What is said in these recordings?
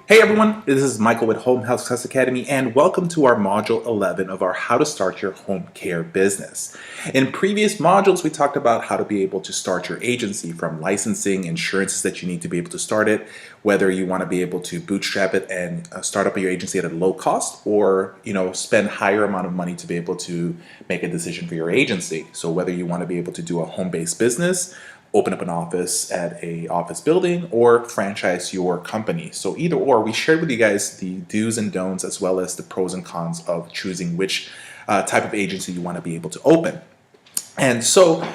Hey everyone, this is Michael with Home Health Success Academy, and welcome to our Module 11 of our How to Start Your Home Care Business. In previous modules, we talked about how to be able to start your agency, from licensing, insurances that you need to be able to start it, whether you want to be able to bootstrap it and start up your agency at a low cost, or spend higher amount of money to be able to make a decision for your agency. So whether you want to be able to do a home-based business, open up an office at a office building, or franchise your company. So either or, we shared with you guys the do's and don'ts, as well as the pros and cons of choosing which type of agency you want to be able to open. And so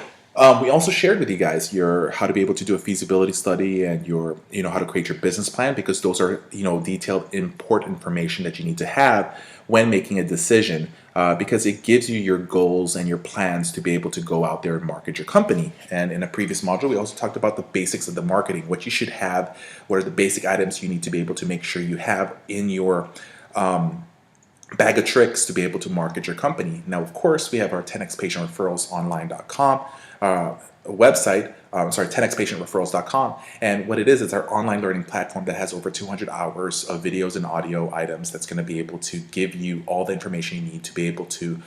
we also shared with you guys how to be able to do a feasibility study and how to create your business plan, because those are detailed, important information that you need to have when making a decision, because it gives you your goals and your plans to be able to go out there and market your company. And in a previous module, we also talked about the basics of the marketing, what you should have, what are the basic items you need to be able to make sure you have in your bag of tricks to be able to market your company. Now, of course, we have our 10xpatientreferralsonline.com website, 10xpatientreferrals.com, and what it is, it's our online learning platform that has over 200 hours of videos and audio items that's going to be able to give you all the information you need to be able to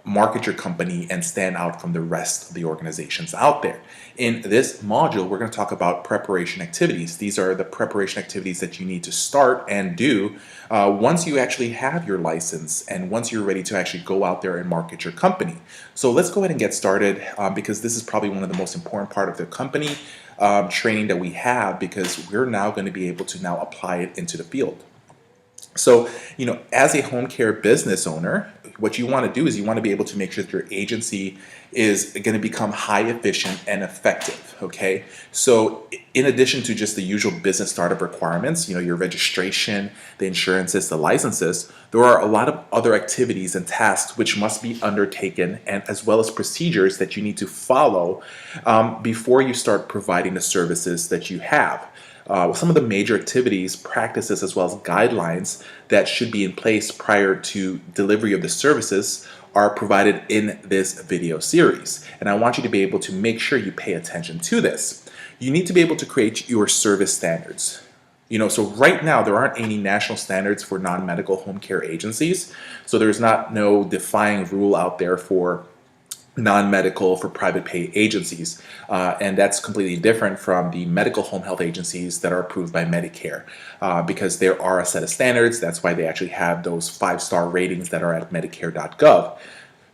market your company and stand out from the rest of the organizations out there. In this module, we're going to talk about preparation activities. These are the preparation activities that you need to start and do once you actually have your license and once you're ready to actually go out there and market your company. So let's go ahead and get started, because this is probably one of the most important part of the company training that we have, because we're now going to be able to now apply it into the field. So, as a home care business owner, what you want to do is you want to be able to make sure that your agency is going to become high efficient and effective, okay? So in addition to just the usual business startup requirements, your registration, the insurances, the licenses, there are a lot of other activities and tasks which must be undertaken, and as well as procedures that you need to follow before you start providing the services that you have. Some of the major activities, practices, as well as guidelines that should be in place prior to delivery of the services are provided in this video series. And I want you to be able to make sure you pay attention to this. You need to be able to create your service standards. So right now there aren't any national standards for non-medical home care agencies. So there's no defining rule out there for non-medical for private pay agencies, and that's completely different from the medical home health agencies that are approved by Medicare, because there are a set of standards. That's why they actually have those 5-star ratings that are at medicare.gov.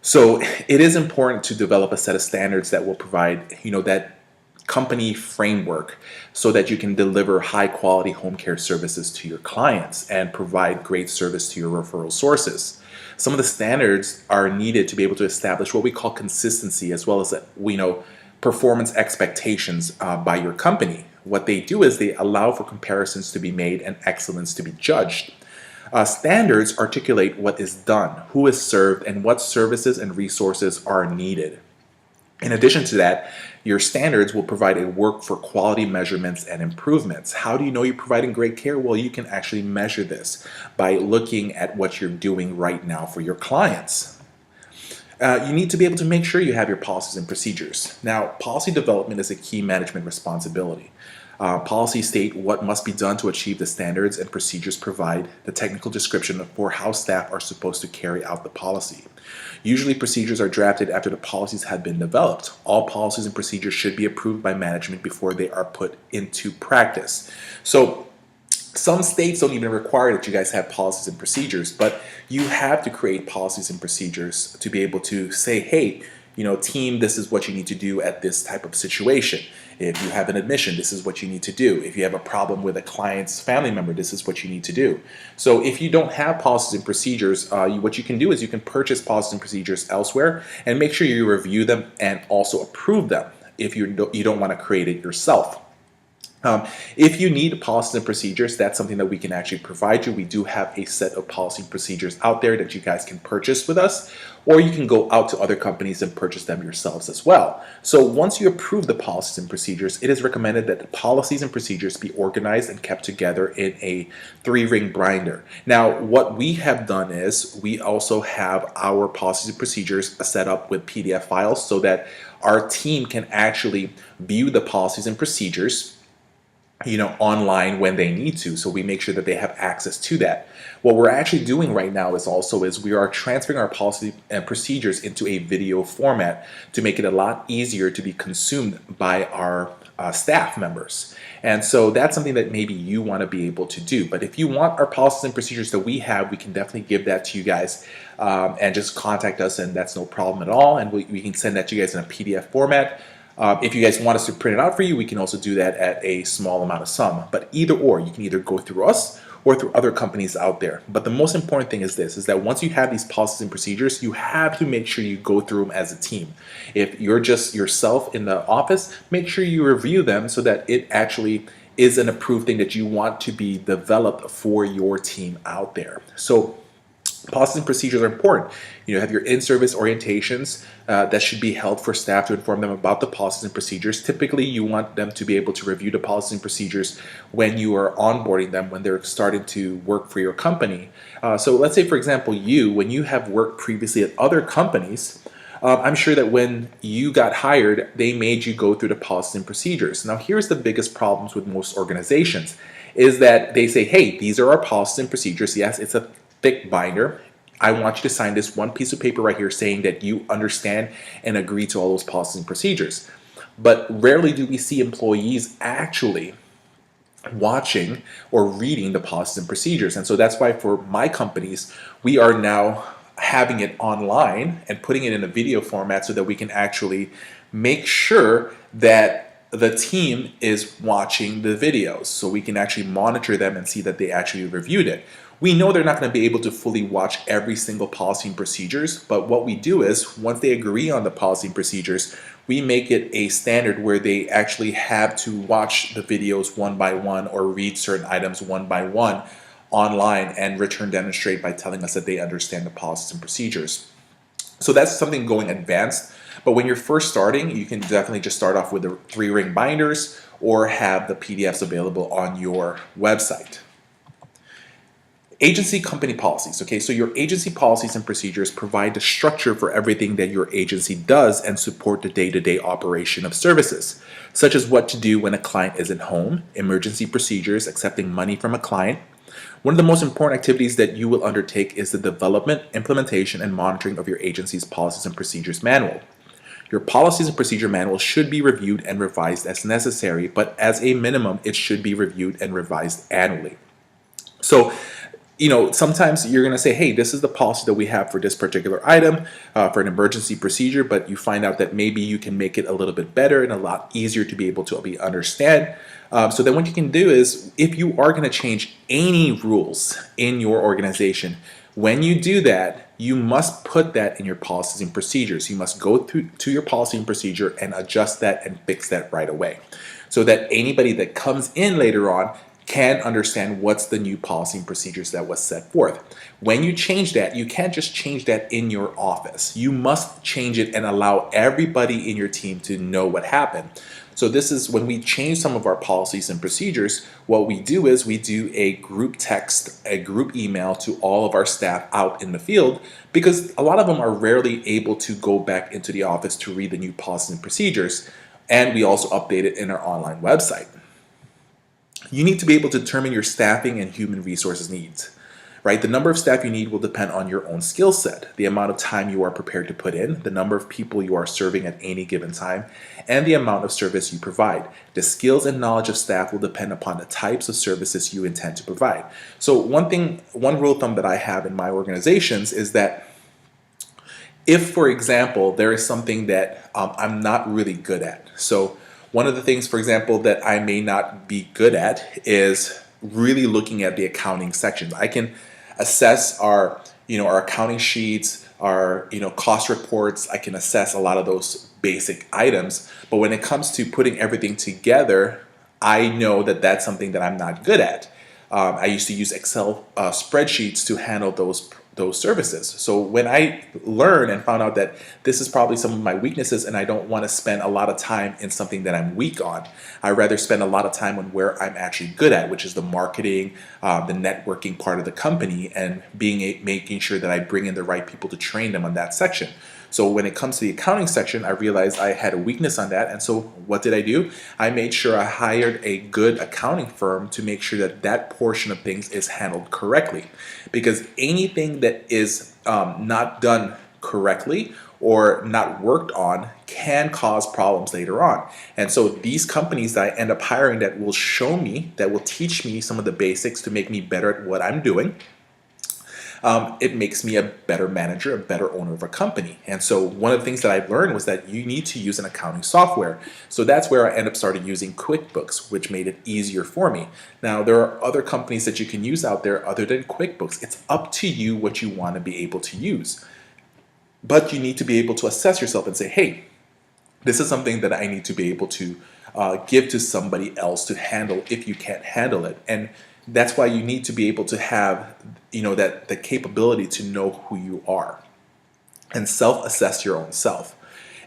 So it is important to develop a set of standards that will provide that company framework so that you can deliver high quality home care services to your clients and provide great service to your referral sources. Some of the standards are needed to be able to establish what we call consistency, as well as performance expectations by your company. What they do is they allow for comparisons to be made and excellence to be judged. Standards articulate what is done, who is served, and what services and resources are needed. In addition to that, your standards will provide a work for quality measurements and improvements. How do you know you're providing great care? Well, you can actually measure this by looking at what you're doing right now for your clients. You need to be able to make sure you have your policies and procedures. Now, policy development is a key management responsibility. Policies state what must be done to achieve the standards, and procedures provide the technical description for how staff are supposed to carry out the policy. Usually procedures are drafted after the policies had been developed. All policies and procedures should be approved by management before they are put into practice. So some states don't even require that you guys have policies and procedures, but you have to create policies and procedures to be able to say, hey, team, this is what you need to do at this type of situation. If you have an admission, this is what you need to do. If you have a problem with a client's family member, this is what you need to do. So if you don't have policies and procedures, what you can do is you can purchase policies and procedures elsewhere and make sure you review them and also approve them if you don't want to create it yourself. If you need policies and procedures, that's something that we can actually provide you. We do have a set of policy and procedures out there that you guys can purchase with us, or you can go out to other companies and purchase them yourselves as well. So once you approve the policies and procedures, it is recommended that the policies and procedures be organized and kept together in a 3-ring binder. Now, what we have done is we also have our policies and procedures set up with PDF files so that our team can actually view the policies and procedures online when they need to. So we make sure that they have access to that. What we're actually doing right now is we are transferring our policy and procedures into a video format to make it a lot easier to be consumed by our staff members. And so that's something that maybe you want to be able to do. But if you want our policies and procedures that we have, we can definitely give that to you guys, and just contact us, and that's no problem at all. And we can send that to you guys in a PDF format. If you guys want us to print it out for you, we can also do that at a small amount of sum. But either or, you can either go through us or through other companies out there. But the most important thing is this, is that once you have these policies and procedures, you have to make sure you go through them as a team. If you're just yourself in the office, make sure you review them so that it actually is an approved thing that you want to be developed for your team out there. So policies and procedures are important. You have your in-service orientations that should be held for staff to inform them about the policies and procedures. Typically, you want them to be able to review the policies and procedures when you are onboarding them, when they're starting to work for your company. So let's say, for example, when you have worked previously at other companies, I'm sure that when you got hired, they made you go through the policies and procedures. Now, here's the biggest problems with most organizations, is that they say, hey, these are our policies and procedures. Yes, it's a thick binder. I want you to sign this one piece of paper right here saying that you understand and agree to all those policies and procedures. But rarely do we see employees actually watching or reading the policies and procedures. And so that's why for my companies, we are now having it online and putting it in a video format so that we can actually make sure that the team is watching the videos, so we can actually monitor them and see that they actually reviewed it. We know they're not going to be able to fully watch every single policy and procedures, but what we do is once they agree on the policy and procedures, we make it a standard where they actually have to watch the videos one by one or read certain items one by one online and return demonstrate by telling us that they understand the policies and procedures. So that's something going advanced. But when you're first starting, you can definitely just start off with the 3-ring binders or have the PDFs available on your website. Agency company policies. Okay, so your agency policies and procedures provide the structure for everything that your agency does and support the day-to-day operation of services, such as what to do when a client isn't home, emergency procedures, accepting money from a client. One of the most important activities that you will undertake is the development, implementation, and monitoring of your agency's policies and procedures manual. Your policies and procedure manual should be reviewed and revised as necessary, but as a minimum, it should be reviewed and revised annually. So, sometimes you're going to say, hey, this is the policy that we have for this particular item, for an emergency procedure, but you find out that maybe you can make it a little bit better and a lot easier to be able to understand. So then what you can do is, if you are going to change any rules in your organization, when you do that, you must put that in your policies and procedures. You must go through to your policy and procedure and adjust that and fix that right away, so that anybody that comes in later on can understand what's the new policy and procedures that was set forth. When you change that, you can't just change that in your office. You must change it and allow everybody in your team to know what happened. So this is when we change some of our policies and procedures, what we do is we do a group text, a group email to all of our staff out in the field, because a lot of them are rarely able to go back into the office to read the new policies and procedures. And we also update it in our online website. You need to be able to determine your staffing and human resources needs, right? The number of staff you need will depend on your own skill set, the amount of time you are prepared to put in, the number of people you are serving at any given time, and the amount of service you provide. The skills and knowledge of staff will depend upon the types of services you intend to provide. So one rule of thumb that I have in my organizations is that if, for example, there is something that I'm not really good at. So one of the things, for example, that I may not be good at is really looking at the accounting sections. I can assess our accounting sheets, our cost reports. I can assess a lot of those basic items, but when it comes to putting everything together, I know that that's something that I'm not good at. I used to use Excel spreadsheets to handle those services. So when I learned and found out that this is probably some of my weaknesses and I don't want to spend a lot of time in something that I'm weak on, I rather spend a lot of time on where I'm actually good at, which is the marketing, the networking part of the company, and making sure that I bring in the right people to train them on that section. So when it comes to the accounting section, I realized I had a weakness on that. And so what did I do? I made sure I hired a good accounting firm to make sure that that portion of things is handled correctly. Because anything that is not done correctly or not worked on can cause problems later on. And so these companies that I end up hiring that will show me, that will teach me some of the basics to make me better at what I'm doing, it makes me a better manager, a better owner of a company. And so one of the things that I learned was that you need to use an accounting software. So that's where I ended up started using QuickBooks, which made it easier for me. Now, there are other companies that you can use out there other than QuickBooks. It's up to you what you want to be able to use. But you need to be able to assess yourself and say, hey, this is something that I need to be able to give to somebody else to handle if you can't handle it. And that's why you need to be able to have, that the capability to know who you are and self-assess your own self.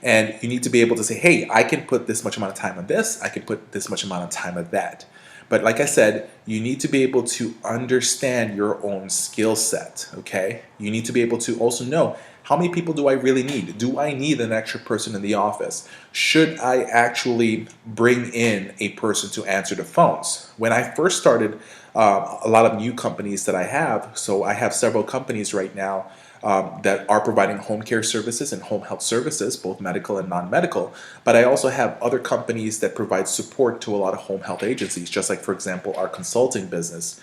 And you need to be able to say, hey, I can put this much amount of time on this, I can put this much amount of time on that. But like I said, you need to be able to understand your own skill set, okay? You need to be able to also know, how many people do I really need? Do I need an extra person in the office? Should I actually bring in a person to answer the phones? When I first started, a lot of new companies that I have, so I have several companies right now that are providing home care services and home health services, both medical and non-medical. But I also have other companies that provide support to a lot of home health agencies, just like, for example, our consulting business.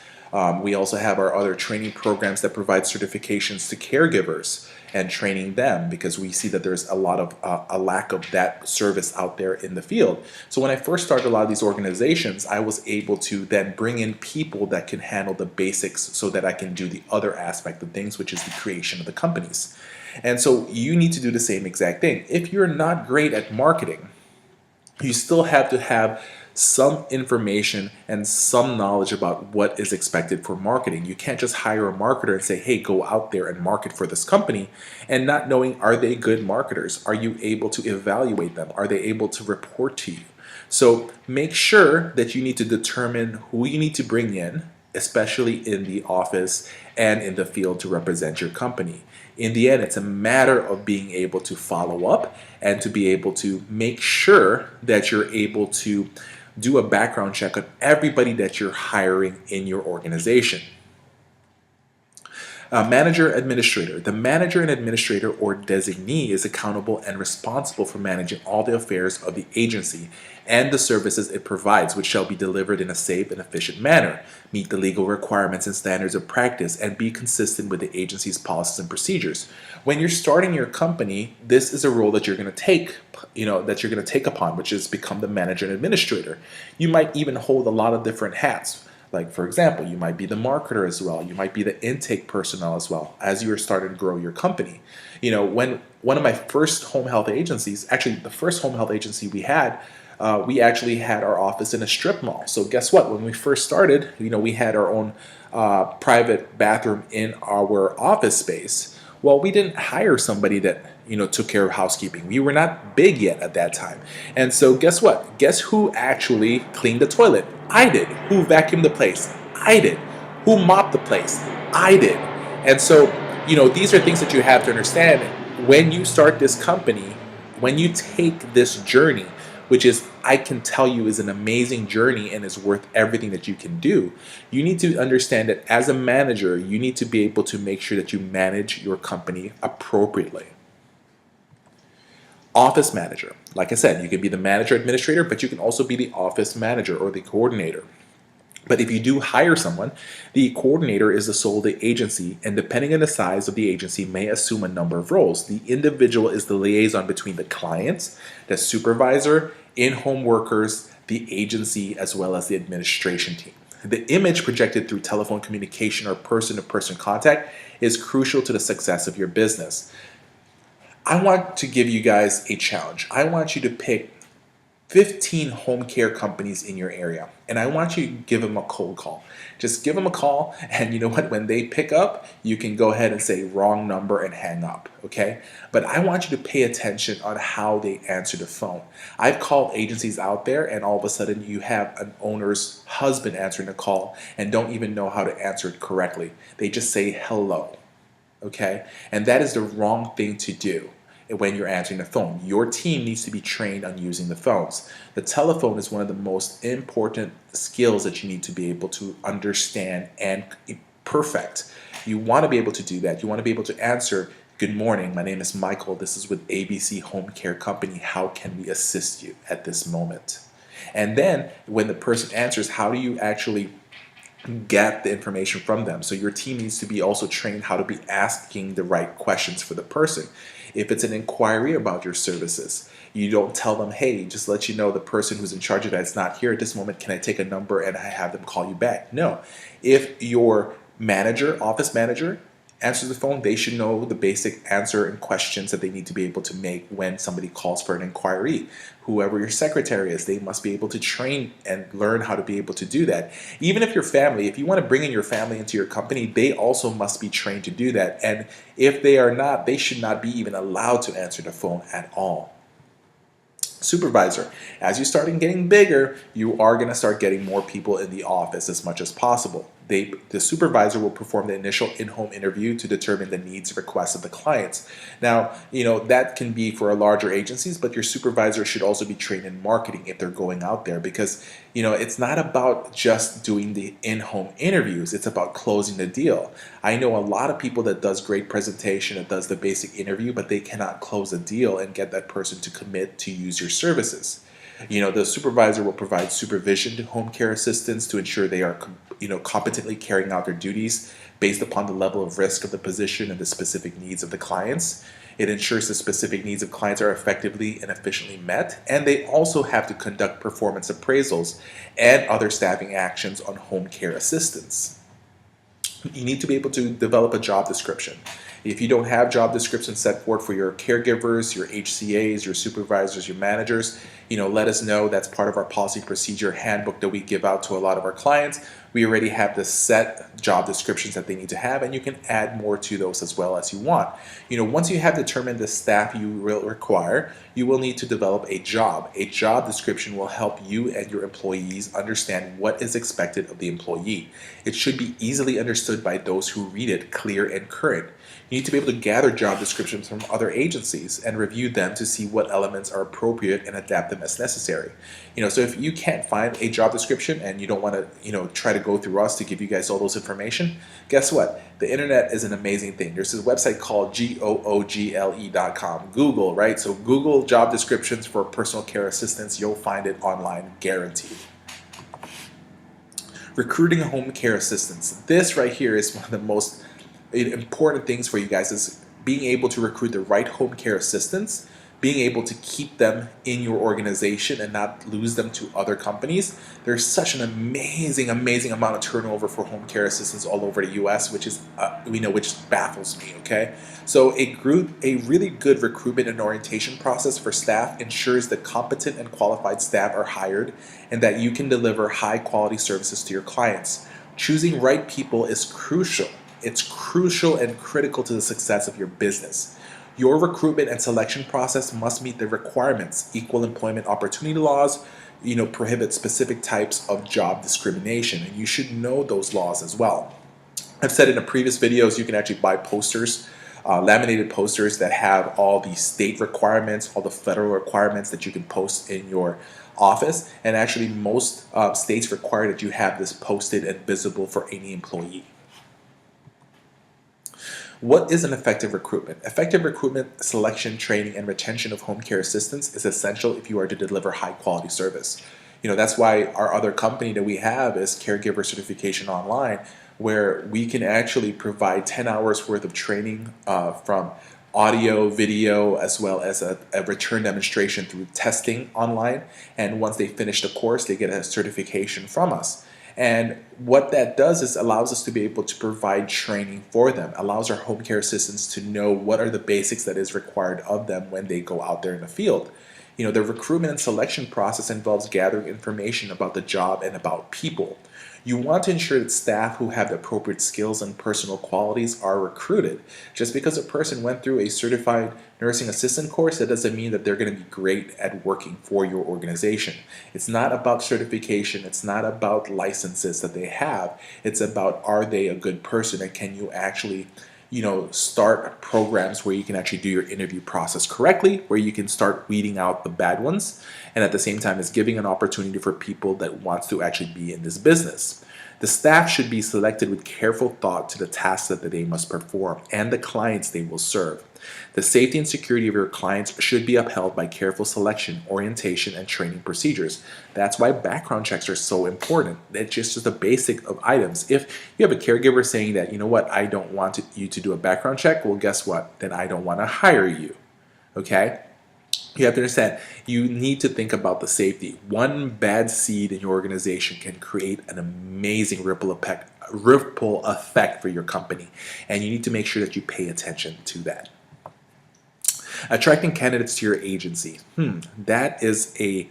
We also have our other training programs that provide certifications to caregivers and training them, because we see that there's a lot of a lack of that service out there in the field. So when I first started a lot of these organizations, I was able to then bring in people that can handle the basics so that I can do the other aspect of things, which is the creation of the companies. And so you need to do the same exact thing. If you're not great at marketing, you still have to have some information and some knowledge about what is expected for marketing. You can't just hire a marketer and say, hey, go out there and market for this company, and not knowing, are they good marketers? Are you able to evaluate them? Are they able to report to you? So make sure that you need to determine who you need to bring in, especially in the office and in the field, to represent your company. In the end, it's a matter of being able to follow up and to be able to make sure that you're able to do a background check on everybody that you're hiring in your organization. Manager administrator. The manager and administrator or designee is accountable and responsible for managing all the affairs of the agency and the services it provides, which shall be delivered in a safe and efficient manner, meet the legal requirements and standards of practice, and be consistent with the agency's policies and procedures. When you're starting your company, this is a role that you're going to take, upon, which is become the manager and administrator. You might even hold a lot of different hats. Like, for example, you might be the marketer as well. You might be the intake personnel as well as you are starting to grow your company. When one of my first home health agencies, actually the first home health agency we actually had our office in a strip mall. So guess what? When we first started, we had our own private bathroom in our office space. Well, we didn't hire somebody that took care of housekeeping. We were not big yet at that time. And so guess what? Guess who actually cleaned the toilet? I did. Who vacuumed the place? I did. Who mopped the place? I did. And so, these are things that you have to understand when you start this company, when you take this journey, which is, I can tell you, is an amazing journey and is worth everything that you can do. You need to understand that as a manager, you need to be able to make sure that you manage your company appropriately. Office manager. Like I said, you can be the manager administrator, but you can also be the office manager or the coordinator. But if you do hire someone, the coordinator is the soul of the agency, and depending on the size of the agency, may assume a number of roles. The individual is the liaison between the clients, the supervisor, in-home workers, the agency, as well as the administration team. The image projected through telephone communication or person-to-person contact is crucial to the success of your business. I want to give you guys a challenge. I want you to pick 15 home care companies in your area, and I want you to give them a cold call. Just give them a call, and you know what? When they pick up, you can go ahead and say wrong number and hang up, okay? But I want you to pay attention on how they answer the phone. I've called agencies out there, and all of a sudden you have an owner's husband answering the call and don't even know how to answer it correctly. They just say hello, okay? And that is the wrong thing to do. when you're answering the phone. Your team needs to be trained on using the phones. The telephone is one of the most important skills that you need to be able to understand and perfect. You want to be able to do that. You want to be able to answer, "Good morning, my name is Michael. This is with ABC Home Care Company. How can we assist you at this moment?" And then when the person answers, how do you actually get the information from them? So your team needs to be also trained how to be asking the right questions for the person. If it's an inquiry about your services, you don't tell them, "Hey, just let you know the person who's in charge of that is not here at this moment. Can I take a number and I have them call you back?" No. If your manager, office manager, answers the phone, they should know the basic answer and questions that they need to be able to make when somebody calls for an inquiry. Whoever your secretary is, they must be able to train and learn how to be able to do that. Even if your family, if you want to bring in your family into your company, they also must be trained to do that. And if they are not, they should not be even allowed to answer the phone at all. Supervisor, as you start getting bigger, you are going to start getting more people in the office as much as possible. The supervisor will perform the initial in-home interview to determine the needs and requests of the clients. Now, that can be for larger agencies, but your supervisor should also be trained in marketing if they're going out there, because it's not about just doing the in-home interviews. It's about closing the deal. I know a lot of people that does great presentation, that does the basic interview, but they cannot close a deal and get that person to commit to use your services. The supervisor will provide supervision to home care assistants to ensure they are, competently carrying out their duties based upon the level of risk of the position and the specific needs of the clients. It ensures the specific needs of clients are effectively and efficiently met, and they also have to conduct performance appraisals and other staffing actions on home care assistants. You need to be able to develop a job description. If you don't have job descriptions set forth for your caregivers, your HCAs, your supervisors, your managers, let us know. That's part of our policy procedure handbook that we give out to a lot of our clients. We already have the set job descriptions that they need to have, and you can add more to those as well as you want. Once you have determined the staff you will require, you will need to develop a job. A job description will help you and your employees understand what is expected of the employee. It should be easily understood by those who read it, clear and current. You need to be able to gather job descriptions from other agencies and review them to see what elements are appropriate and adapt them as necessary. So if you can't find a job description and you don't want to, try to go through us to give you guys all those information, guess what? The internet is an amazing thing. There's this website called google.com. Google, right? So Google job descriptions for personal care assistants. You'll find it online, guaranteed. Recruiting home care assistants. This right here is one of the most important things for you guys, is being able to recruit the right home care assistants, being able to keep them in your organization and not lose them to other companies. There's such an amazing amount of turnover for home care assistants all over the US, which is which baffles me. Okay, so a really good recruitment and orientation process for staff ensures that competent and qualified staff are hired and that you can deliver high quality services to your clients. Choosing right people is crucial. It's crucial and critical to the success of your business. Your recruitment and selection process must meet the requirements. Equal employment opportunity laws, prohibit specific types of job discrimination, and you should know those laws as well. I've said in the previous videos, you can actually buy posters, laminated posters that have all the state requirements, all the federal requirements that you can post in your office, and actually most states require that you have this posted and visible for any employee. What is an effective recruitment? Effective recruitment, selection, training, and retention of home care assistants is essential if you are to deliver high quality service. That's why our other company that we have is Caregiver Certification Online, where we can actually provide 10 hours worth of training from audio, video, as well as a return demonstration through testing online. And once they finish the course, they get a certification from us. And what that does is allows us to be able to provide training for them, allows our home care assistants to know what are the basics that is required of them when they go out there in the field. The recruitment and selection process involves gathering information about the job and about people. You want to ensure that staff who have the appropriate skills and personal qualities are recruited. Just because a person went through a certified nursing assistant course, that doesn't mean that they're going to be great at working for your organization. It's not about certification. It's not about licenses that they have. It's about, are they a good person, and can you actually start programs where you can actually do your interview process correctly, where you can start weeding out the bad ones, and at the same time is giving an opportunity for people that wants to actually be in this business. The staff should be selected with careful thought to the tasks that they must perform and the clients they will serve. The safety and security of your clients should be upheld by careful selection, orientation, and training procedures. That's why background checks are so important. It's just the basic of items. If you have a caregiver saying that, you know what, I don't want you to do a background check, well, guess what? Then I don't want to hire you. Okay? You have to understand, you need to think about the safety. One bad seed in your organization can create an amazing ripple effect for your company, and you need to make sure that you pay attention to that. Attracting candidates to your agency. That is a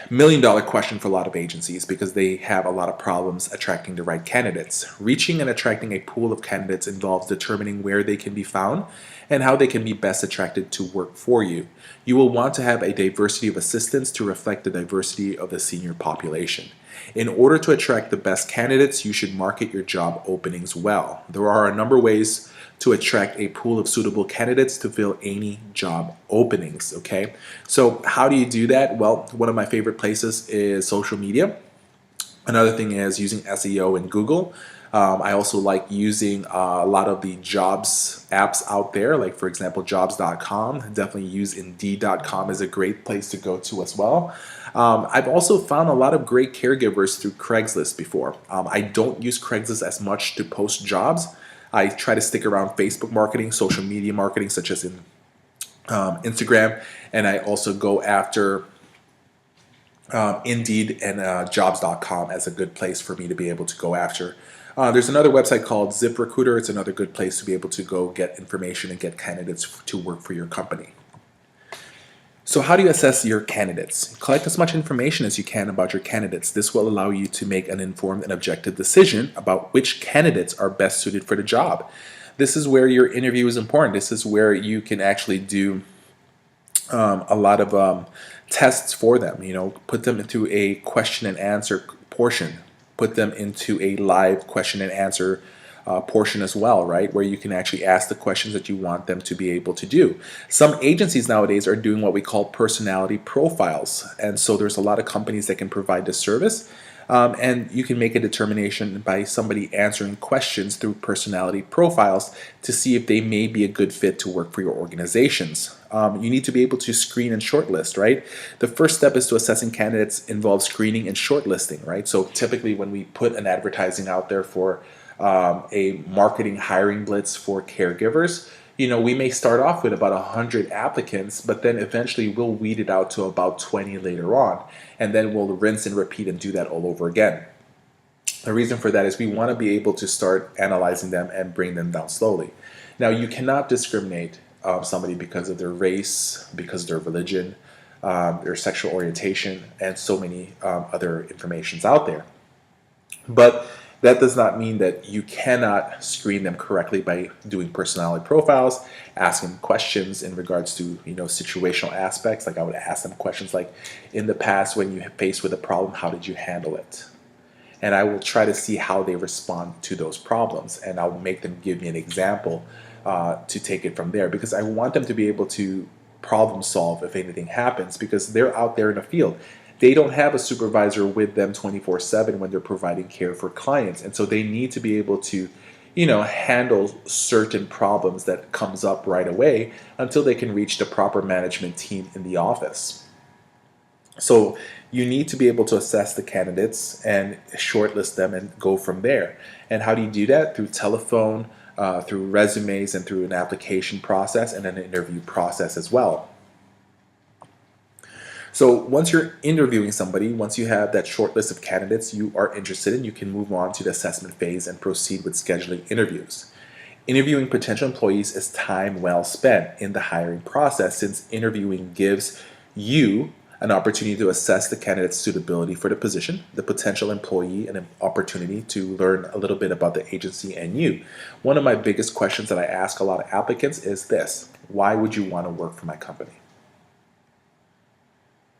$1,000,000 question for a lot of agencies because they have a lot of problems attracting the right candidates. Reaching and attracting a pool of candidates involves determining where they can be found and how they can be best attracted to work for you. You will want to have a diversity of assistants to reflect the diversity of the senior population. In order to attract the best candidates, you should market your job openings well. There are a number of ways to attract a pool of suitable candidates to fill any job openings, okay? So how do you do that? Well, one of my favorite places is social media. Another thing is using SEO in Google. I also like using a lot of the jobs apps out there, like for example, jobs.com. Definitely use indeed.com as a great place to go to as well. I've also found a lot of great caregivers through Craigslist before. I don't use Craigslist as much to post jobs. I try to stick around Facebook marketing, social media marketing, such as in Instagram, and I also go after Indeed and jobs.com as a good place for me to be able to go after. There's another website called ZipRecruiter. It's another good place to be able to go get information and get candidates to work for your company. So how do you assess your candidates? Collect as much information as you can about your candidates. This will allow you to make an informed and objective decision about which candidates are best suited for the job. This is where your interview is important. This is where you can actually do a lot of tests for them. Put them into a question and answer portion. Put them into a live question and answer portion as well, right? Where you can actually ask the questions that you want them to be able to do. Some agencies nowadays are doing what we call personality profiles. And so there's a lot of companies that can provide this service. And you can make a determination by somebody answering questions through personality profiles to see if they may be a good fit to work for your organizations. You need to be able to screen and shortlist, right? The first step is to assessing candidates involves screening and shortlisting, right? So typically when we put an advertising out there for a marketing hiring blitz for caregivers, we may start off with about 100 applicants, but then eventually we'll weed it out to about 20 later on, and then we'll rinse and repeat and do that all over again. The reason for that is we want to be able to start analyzing them and bring them down slowly. Now, you cannot discriminate somebody because of their race, because of their religion, their sexual orientation, and so many other informations out there. But that does not mean that you cannot screen them correctly by doing personality profiles, asking questions in regards to situational aspects. Like I would ask them questions like, in the past when you faced with a problem, how did you handle it? And I will try to see how they respond to those problems, and I'll make them give me an example to take it from there, because I want them to be able to problem solve if anything happens, because they're out there in the field. They don't have a supervisor with them 24/7 when they're providing care for clients. And so they need to be able to, handle certain problems that comes up right away until they can reach the proper management team in the office. So you need to be able to assess the candidates and shortlist them and go from there. And how do you do that? Through telephone, through resumes, and through an application process and an interview process as well. So once you're interviewing somebody, once you have that short list of candidates you are interested in, you can move on to the assessment phase and proceed with scheduling interviews. Interviewing potential employees is time well spent in the hiring process, since interviewing gives you an opportunity to assess the candidate's suitability for the position, the potential employee, and an opportunity to learn a little bit about the agency and you. One of my biggest questions that I ask a lot of applicants is this: why would you want to work for my company?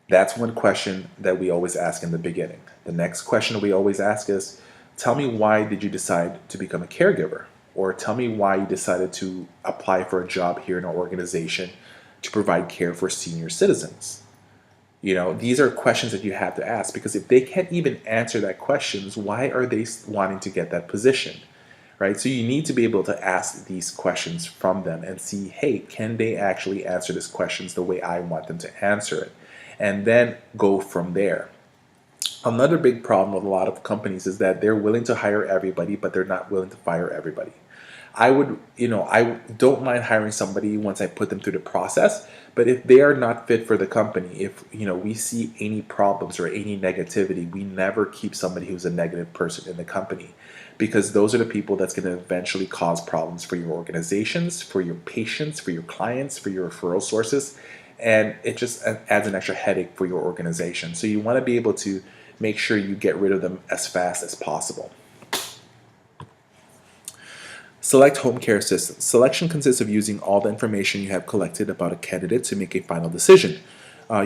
That's one question that we always ask in the beginning. The next question we always ask is, tell me, why did you decide to become a caregiver? or tell me why you decided to apply for a job here in our organization to provide care for senior citizens. These are questions that you have to ask, because if they can't even answer that questions, why are they wanting to get that position? Right? So you need to be able to ask these questions from them and see, hey, can they actually answer these questions the way I want them to answer it? And then go from there. Another big problem with a lot of companies is that they're willing to hire everybody, but they're not willing to fire everybody. I don't mind hiring somebody once I put them through the process, but if they are not fit for the company, if we see any problems or any negativity, we never keep somebody who's a negative person in the company, because those are the people that's going to eventually cause problems for your organizations, for your patients, for your clients, for your referral sources, and it just adds an extra headache for your organization. So you want to be able to make sure you get rid of them as fast as possible. Select home care assistance. Selection consists of using all the information you have collected about a candidate to make a final decision.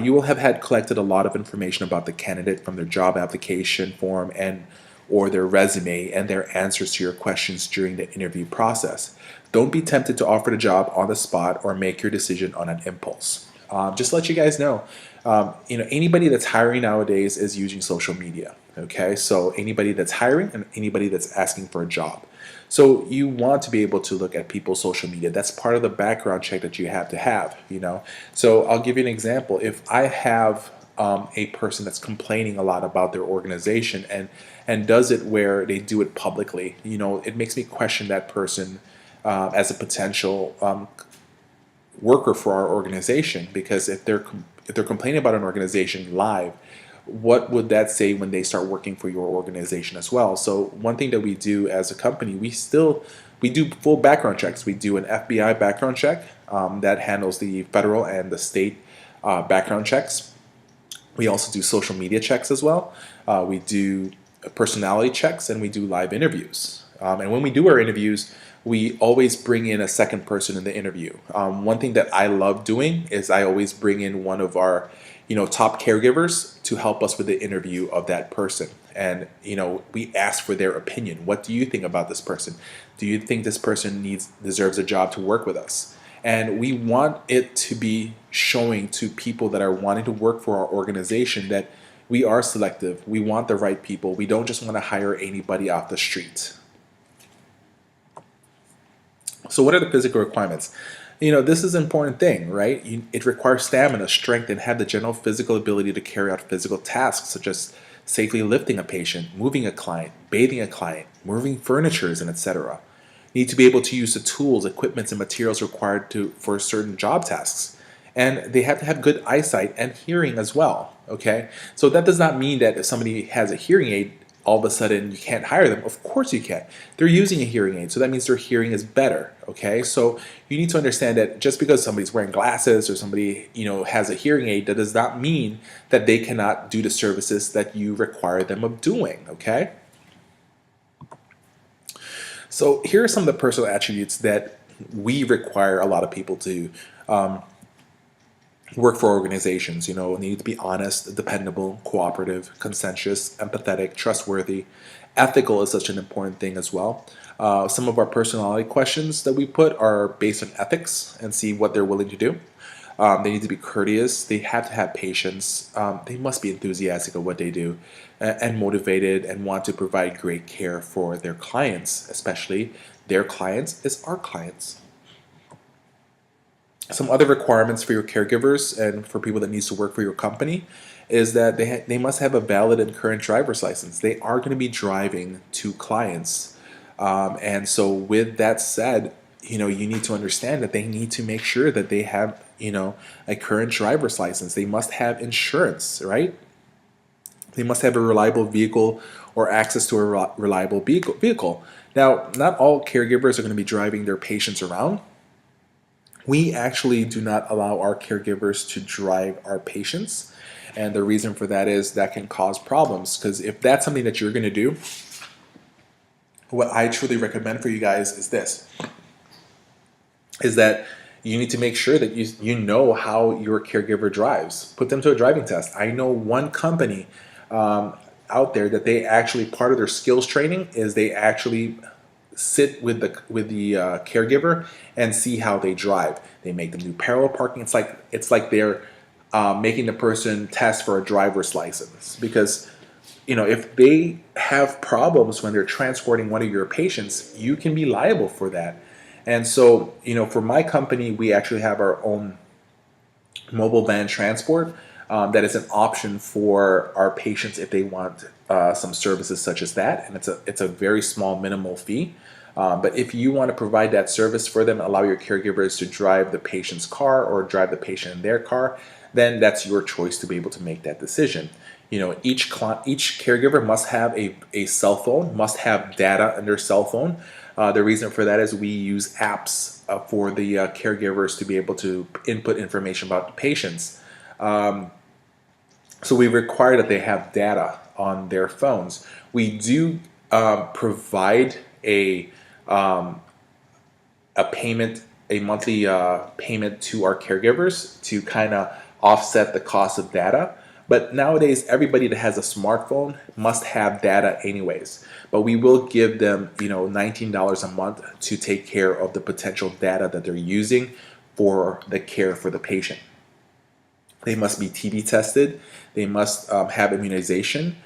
You will have had collected a lot of information about the candidate from their job application form or their resume and their answers to your questions during the interview process. Don't be tempted to offer the job on the spot or make your decision on an impulse. Just to let you guys know, anybody that's hiring nowadays is using social media. Okay, so anybody that's hiring and anybody that's asking for a job. So you want to be able to look at people's social media. That's part of the background check that you have to have. So I'll give you an example. If I have a person that's complaining a lot about their organization and does it where they do it publicly, it makes me question that person as a potential worker for our organization, because if they're complaining about an organization live, what would that say when they start working for your organization as well? So one thing that we do as a company, we do full background checks. We do an FBI background check that handles the federal and the state background checks. We also do social media checks as well. We do personality checks, and we do live interviews. And when we do our interviews, we always bring in a second person in the interview. One thing that I love doing is I always bring in one of our top caregivers to help us with the interview of that person. And we ask for their opinion. What do you think about this person? Do you think this person deserves a job to work with us? And we want it to be showing to people that are wanting to work for our organization that we are selective. We want the right people. We don't just want to hire anybody off the street. So what are the physical requirements? This is an important thing, right? It requires stamina, strength, and have the general physical ability to carry out physical tasks such as safely lifting a patient, moving a client, bathing a client, moving furnitures, and etc. Need to be able to use the tools, equipments, and materials required for certain job tasks. And they have to have good eyesight and hearing as well, okay? So that does not mean that if somebody has a hearing aid, all of a sudden you can't hire them. Of course you can. They're using a hearing aid, so that means their hearing is better, okay? So you need to understand that just because somebody's wearing glasses or somebody has a hearing aid, that does not mean that they cannot do the services that you require them of doing, okay? So here are some of the personal attributes that we require a lot of people to work for organizations. Need to be honest, dependable, cooperative, conscientious, empathetic, trustworthy. Ethical is such an important thing as well. Some of our personality questions that we put are based on ethics and see what they're willing to do. They need to be courteous. They have to have patience. They must be enthusiastic of what they do and motivated and want to provide great care for their clients, especially their clients is our clients. Some other requirements for your caregivers and for people that needs to work for your company is that they must have a valid and current driver's license. They are going to be driving to clients. And so with that said, you need to understand that they need to make sure that they have, a current driver's license. They must have insurance, right? They must have a reliable vehicle or access to a reliable vehicle. Now, not all caregivers are going to be driving their patients around. We actually do not allow our caregivers to drive our patients. And the reason for that is that can cause problems, because if that's something that you're going to do, what I truly recommend for you guys is this, is that you need to make sure that you know how your caregiver drives. Put them to a driving test. I know one company out there that they actually, part of their skills training is they actually sit with the caregiver and see how they drive. They make them do parallel parking. It's like they're making the person test for a driver's license, because if they have problems when they're transporting one of your patients, you can be liable for that. And so, for my company, we actually have our own mobile van transport that is an option for our patients if they want some services such as that, and it's a very small minimal fee. But if you want to provide that service for them, allow your caregivers to drive the patient's car or drive the patient in their car, then that's your choice to be able to make that decision. Each caregiver must have a cell phone, must have data on their cell phone. The reason for that is we use apps for the caregivers to be able to input information about the patients. So we require that they have data on their phones. We do provide a payment, a monthly payment to our caregivers to kind of offset the cost of data. But nowadays, everybody that has a smartphone must have data anyways. But we will give them, $19 a month to take care of the potential data that they're using for the care for the patient. They must be TB tested. They must have immunization.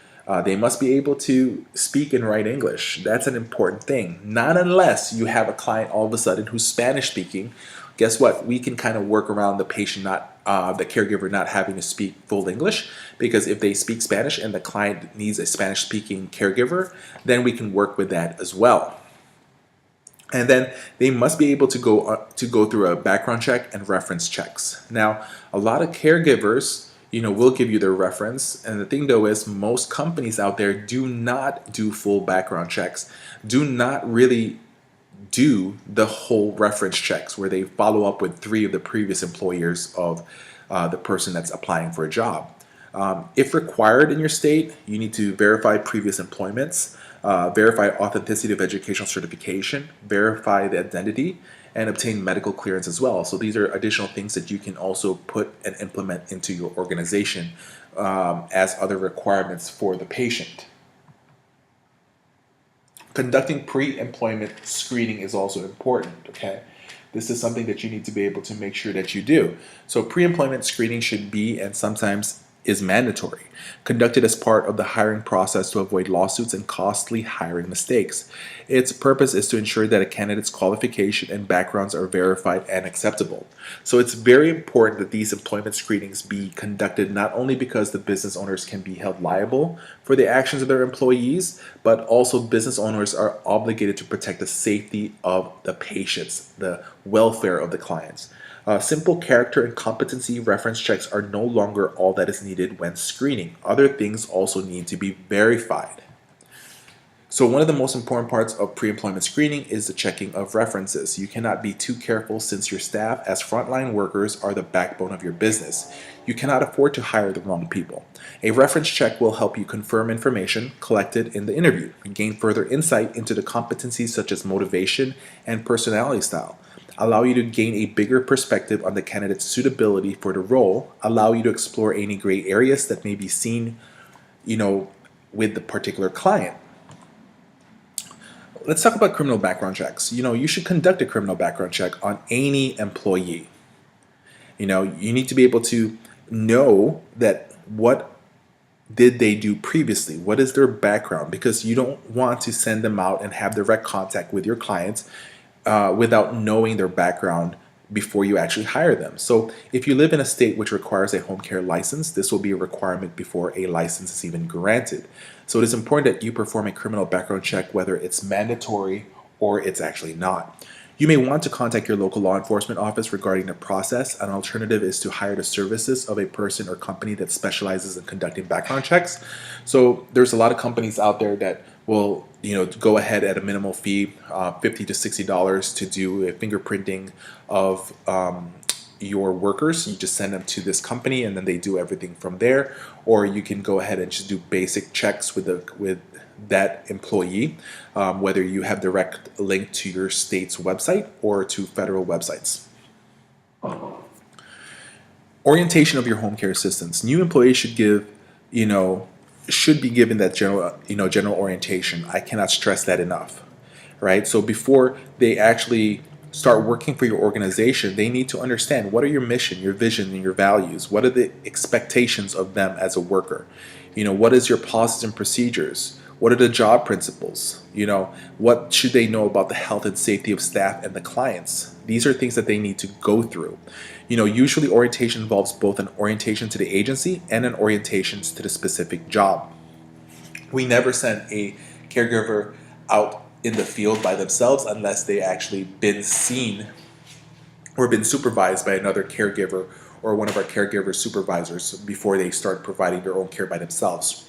They must be able to speak and write English. That's an important thing. Not unless you have a client all of a sudden who's Spanish speaking. Guess what? We can kind of work around the patient the caregiver not having to speak full English, because if they speak Spanish and the client needs a Spanish speaking caregiver, then we can work with that as well. And then they must be able to go through a background check and reference checks. Now, a lot of caregivers, will give you their reference. And the thing though is most companies out there do not do full background checks, do not really do the whole reference checks where they follow up with 3 of the previous employers of the person that's applying for a job. If required in your state, you need to verify previous employments, verify authenticity of educational certification, verify the identity, and obtain medical clearance as well. So these are additional things that you can also put and implement into your organization as other requirements for the patient. Conducting pre-employment screening is also important, okay? This is something that you need to be able to make sure that you do. So pre-employment screening should be, and sometimes is mandatory, conducted as part of the hiring process to avoid lawsuits and costly hiring mistakes. Its purpose is to ensure that a candidate's qualification and backgrounds are verified and acceptable. So it's very important that these employment screenings be conducted not only because the business owners can be held liable for the actions of their employees, but also business owners are obligated to protect the safety of the patients, the welfare of the clients. Simple character and competency reference checks are no longer all that is needed when screening. Other things also need to be verified. So one of the most important parts of pre-employment screening is the checking of references. You cannot be too careful since your staff as frontline workers are the backbone of your business. You cannot afford to hire the wrong people. A reference check will help you confirm information collected in the interview and gain further insight into the competencies such as motivation and personality style. Allow you to gain a bigger perspective on the candidate's suitability for the role, allow you to explore any gray areas that may be seen, with the particular client. Let's talk about criminal background checks. You should conduct a criminal background check on any employee. You need to be able to know that what did they do previously? What is their background? Because you don't want to send them out and have direct contact with your clients without knowing their background before you actually hire them. So if you live in a state which requires a home care license, this will be a requirement before a license is even granted. So it is important that you perform a criminal background check, whether it's mandatory or it's actually not. You may want to contact your local law enforcement office regarding the process. An alternative is to hire the services of a person or company that specializes in conducting background checks. So there's a lot of companies out there that will go ahead at a minimal fee, $50 to $60 to do a fingerprinting of your workers. You just send them to this company and then they do everything from there. Or you can go ahead and just do basic checks with that employee, whether you have direct link to your state's website or to federal websites. Orientation of your home care assistants. New employees should be given that general orientation. I cannot stress that enough. right? So before they actually start working for your organization, they need to understand what are your mission, your vision, and your values. What are the expectations of them as a worker? What is your policies and procedures? What are the job principles? What should they know about the health and safety of staff and the clients? These are things that they need to go through. Usually orientation involves both an orientation to the agency and an orientation to the specific job. We never send a caregiver out in the field by themselves unless they actually been seen or been supervised by another caregiver or one of our caregiver supervisors before they start providing their own care by themselves.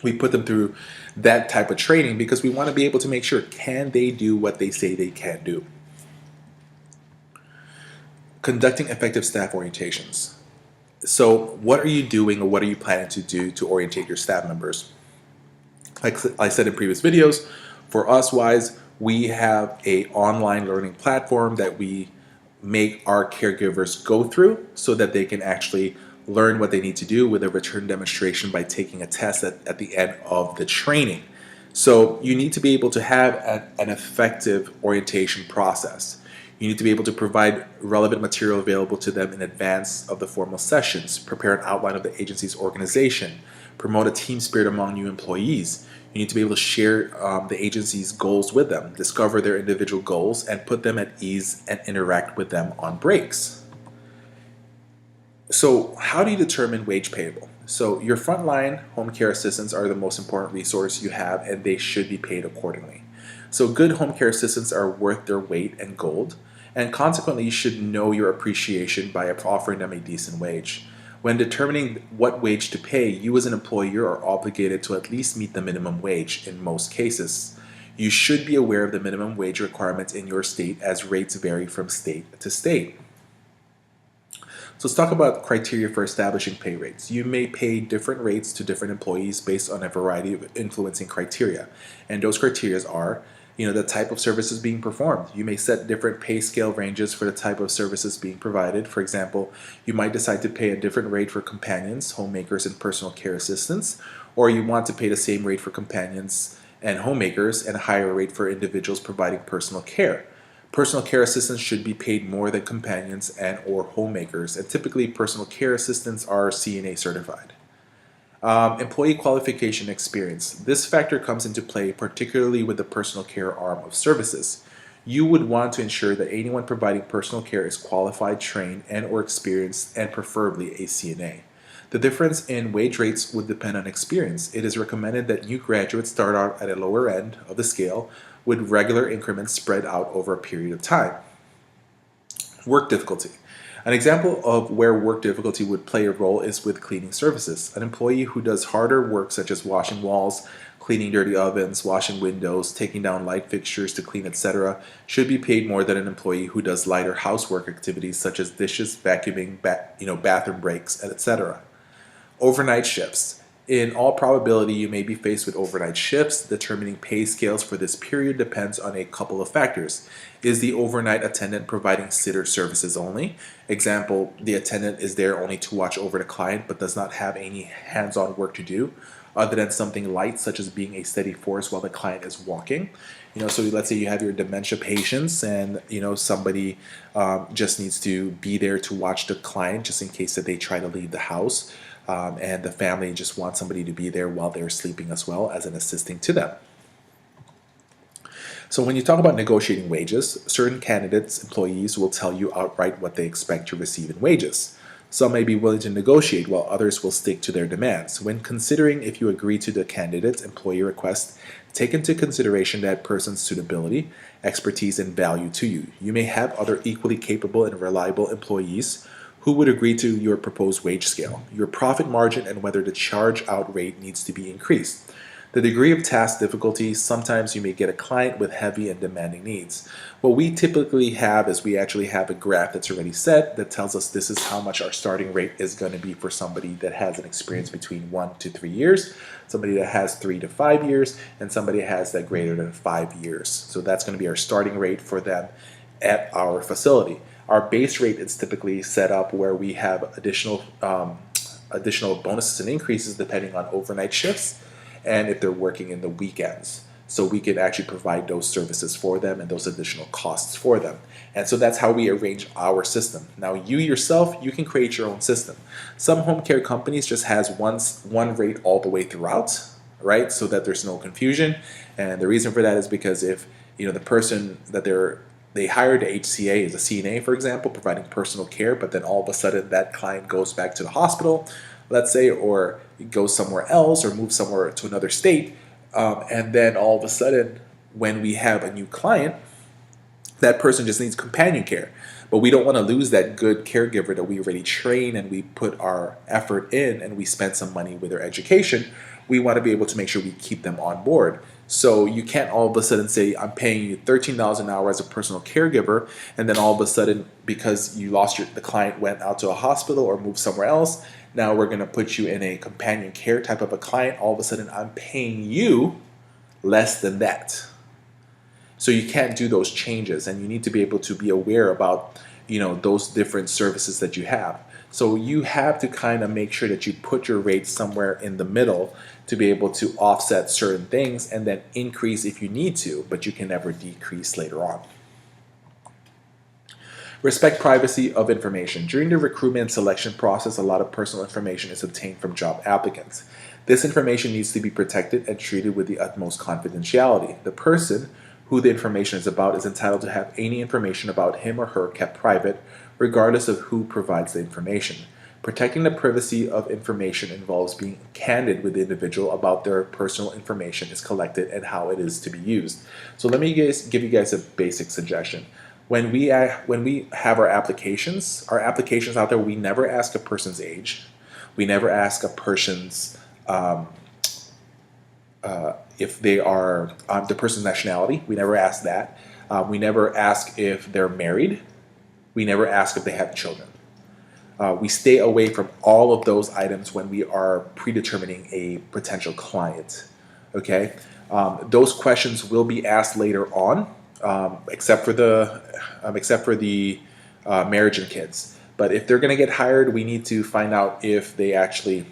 We put them through that type of training because we want to be able to make sure, can they do what they say they can do? Conducting effective staff orientations. So what are you doing or what are you planning to do to orientate your staff members? Like I said in previous videos, for us WISE, we have an online learning platform that we make our caregivers go through so that they can actually learn what they need to do with a return demonstration by taking a test at the end of the training. So you need to be able to have an effective orientation process. You need to be able to provide relevant material available to them in advance of the formal sessions, prepare an outline of the agency's organization, promote a team spirit among new employees. You need to be able to share the agency's goals with them, discover their individual goals, and put them at ease and interact with them on breaks. So how do you determine wage payable? So your frontline home care assistants are the most important resource you have, and they should be paid accordingly. So good home care assistants are worth their weight in gold, and consequently you should know your appreciation by offering them a decent wage. When determining what wage to pay, you as an employer are obligated to at least meet the minimum wage in most cases. You should be aware of the minimum wage requirements in your state as rates vary from state to state. So let's talk about criteria for establishing pay rates. You may pay different rates to different employees based on a variety of influencing criteria. And those criteria are the type of services being performed. You may set different pay scale ranges for the type of services being provided. For example, you might decide to pay a different rate for companions, homemakers, and personal care assistants, or you want to pay the same rate for companions and homemakers and a higher rate for individuals providing personal care. Personal care assistants should be paid more than companions and or homemakers, and typically personal care assistants are CNA certified. Employee qualification experience. This factor comes into play particularly with the personal care arm of services. You would want to ensure that anyone providing personal care is qualified, trained, and or experienced, and preferably a CNA. The difference in wage rates would depend on experience. It is recommended that new graduates start out at a lower end of the scale with regular increments spread out over a period of time. Work difficulty. An example of where work difficulty would play a role is with cleaning services. An employee who does harder work such as washing walls, cleaning dirty ovens, washing windows, taking down light fixtures to clean, etc., should be paid more than an employee who does lighter housework activities such as dishes, vacuuming, bathroom breaks, etc. Overnight shifts. In all probability, you may be faced with overnight shifts. Determining pay scales for this period depends on a couple of factors. Is the overnight attendant providing sitter services only? Example, the attendant is there only to watch over the client but does not have any hands-on work to do other than something light such as being a steady force while the client is walking. So let's say you have your dementia patients and somebody just needs to be there to watch the client just in case that they try to leave the house. And the family just wants somebody to be there while they're sleeping as well as an assisting to them. So when you talk about negotiating wages, certain candidates, employees will tell you outright what they expect to receive in wages. Some may be willing to negotiate while others will stick to their demands. When considering if you agree to the candidate's employee request, take into consideration that person's suitability, expertise, and value to you. You may have other equally capable and reliable employees who would agree to your proposed wage scale, your profit margin, and whether the charge out rate needs to be increased. The degree of task difficulty, sometimes you may get a client with heavy and demanding needs. What we typically have is we actually have a graph that's already set that tells us this is how much our starting rate is going to be for somebody that has an experience between 1 to 3 years, somebody that has 3 to 5 years, and somebody that has that greater than 5 years. So that's going to be our starting rate for them at our facility. Our base rate is typically set up where we have additional bonuses and increases depending on overnight shifts and if they're working in the weekends. so we can actually provide those services for them and those additional costs for them. And so that's how we arrange our system. Now you yourself, you can create your own system. Some home care companies just has one rate all the way throughout, right? So that there's no confusion. And the reason for that is because if the person that they hired a HCA is a CNA, for example, providing personal care, but then all of a sudden that client goes back to the hospital, let's say, or goes somewhere else or moves somewhere to another state, and then all of a sudden when we have a new client, that person just needs companion care. But we don't want to lose that good caregiver that we already train and we put our effort in and we spend some money with their education. We want to be able to make sure we keep them on board. So you can't all of a sudden say, I'm paying you $13 an hour as a personal caregiver, and then all of a sudden, because you lost the client went out to a hospital or moved somewhere else, now we're going to put you in a companion care type of a client. All of a sudden, I'm paying you less than that. So you can't do those changes, and you need to be able to be aware about those different services that you have. So you have to kind of make sure that you put your rates somewhere in the middle to be able to offset certain things and then increase if you need to, but you can never decrease later on. Respect privacy of information. During the recruitment and selection process, a lot of personal information is obtained from job applicants. This information needs to be protected and treated with the utmost confidentiality. The person who the information is about is entitled to have any information about him or her kept private, regardless of who provides the information. Protecting the privacy of information involves being candid with the individual about their personal information is collected and how it is to be used. So let me give you guys a basic suggestion. When we have our applications out there, we never ask a person's age. We never ask a person's if they are the person's nationality. We never ask that. We never ask if they're married. We never ask if they have children. We stay away from all of those items when we are predetermining a potential client. Okay, those questions will be asked later on, except for the marriage and kids. But if they're going to get hired, we need to find out if they actually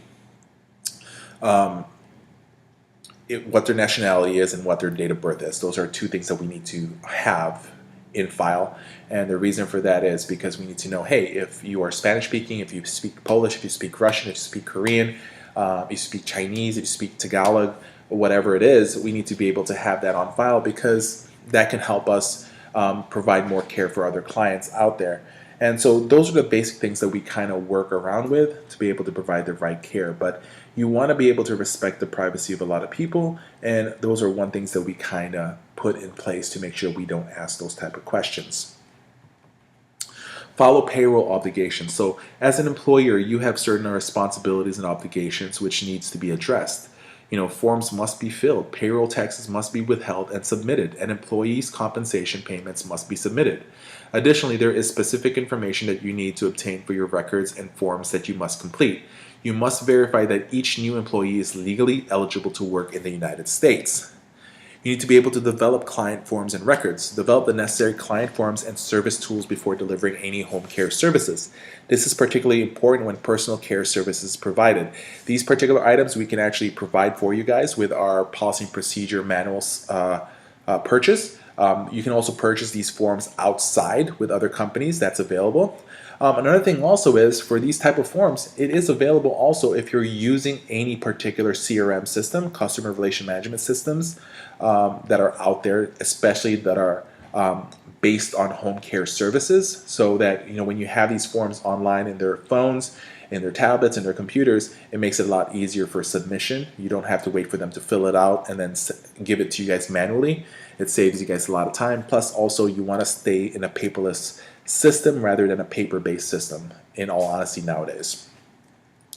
what their nationality is and what their date of birth is. Those are two things that we need to have in file. And the reason for that is because we need to know, hey, if you are Spanish speaking, if you speak Polish, if you speak Russian, if you speak Korean, if you speak Chinese, if you speak Tagalog, whatever it is, we need to be able to have that on file because that can help us provide more care for other clients out there. And so those are the basic things that we kind of work around with to be able to provide the right care. But you want to be able to respect the privacy of a lot of people, and those are one things that we kind of put in place to make sure we don't ask those type of questions. Follow payroll obligations. So as an employer, you have certain responsibilities and obligations which needs to be addressed. Forms must be filled, payroll taxes must be withheld and submitted, and employees' compensation payments must be submitted. Additionally, there is specific information that you need to obtain for your records and forms that you must complete. You must verify that each new employee is legally eligible to work in the United States. You need to be able to develop client forms and records, develop the necessary client forms and service tools before delivering any home care services. This is particularly important when personal care services is provided. These particular items we can actually provide for you guys with our policy and procedure manuals purchase. You can also purchase these forms outside with other companies. That's available. Another thing also is for these type of forms, it is available also if you're using any particular CRM system, customer relation management systems that are out there, especially that are based on home care services, so that when you have these forms online in their phones, in their tablets, in their computers, it makes it a lot easier for submission. You don't have to wait for them to fill it out and then give it to you guys manually. It saves you guys a lot of time. Plus, also, you want to stay in a paperless system rather than a paper-based system, in all honesty, nowadays.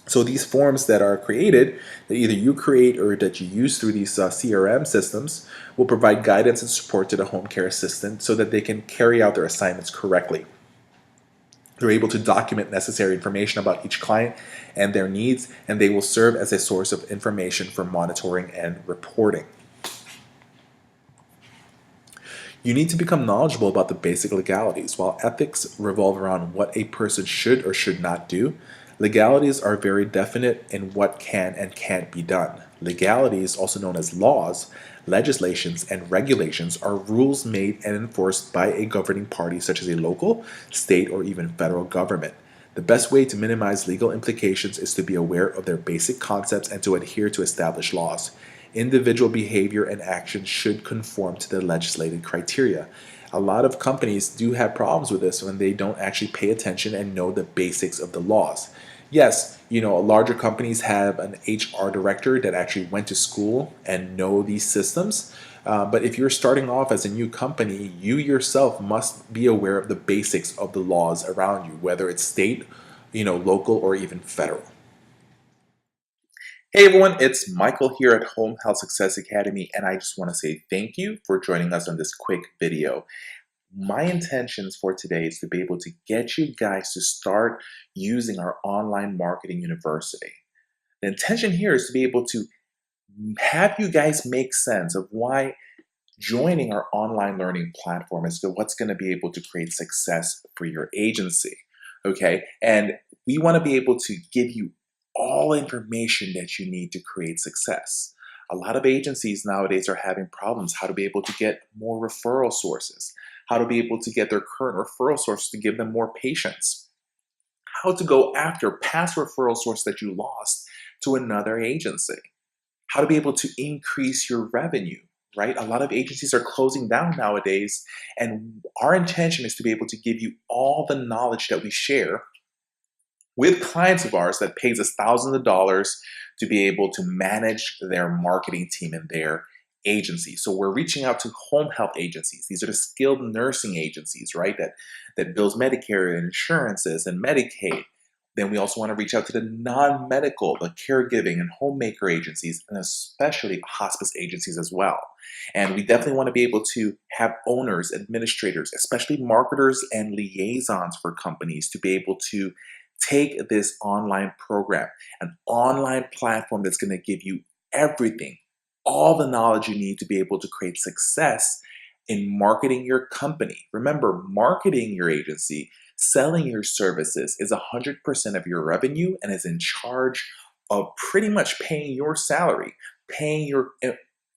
So these forms that are created, that either you create or that you use through these CRM systems, will provide guidance and support to the home care assistant so that they can carry out their assignments correctly. They're able to document necessary information about each client and their needs, and they will serve as a source of information for monitoring and reporting. You need to become knowledgeable about the basic legalities. While ethics revolve around what a person should or should not do, legalities are very definite in what can and can't be done. Legalities, also known as laws, legislations, and regulations, are rules made and enforced by a governing party such as a local, state, or even federal government. The best way to minimize legal implications is to be aware of their basic concepts and to adhere to established laws. Individual behavior and actions should conform to the legislated criteria. A lot of companies do have problems with this when they don't actually pay attention and know the basics of the laws. Yes, larger companies have an HR director that actually went to school and know these systems. But if you're starting off as a new company, you yourself must be aware of the basics of the laws around you, whether it's state, local, or even federal. Hey everyone, it's Michael here at Home Health Success Academy, and I just want to say thank you for joining us on this quick video. My intentions for today is to be able to get you guys to start using our online marketing university. The intention here is to be able to have you guys make sense of why joining our online learning platform is what's going to be able to create success for your agency. Okay, and we want to be able to give you all information that you need to create success. A lot of agencies nowadays are having problems how to be able to get more referral sources, how to be able to get their current referral source to give them more patients, how to go after past referral source that you lost to another agency, how to be able to increase your revenue, right? A lot of agencies are closing down nowadays, and our intention is to be able to give you all the knowledge that we share with clients of ours that pays us thousands of dollars to be able to manage their marketing team in their agency. So we're reaching out to home health agencies. These are the skilled nursing agencies, right? That bills Medicare and insurances and Medicaid. Then we also want to reach out to the non-medical, the caregiving and homemaker agencies, and especially hospice agencies as well. And we definitely want to be able to have owners, administrators, especially marketers and liaisons for companies to be able to take this online program, an online platform that's going to give you everything, all the knowledge you need to be able to create success in marketing your company. Remember, marketing your agency, selling your services is 100% of your revenue and is in charge of pretty much paying your salary, paying your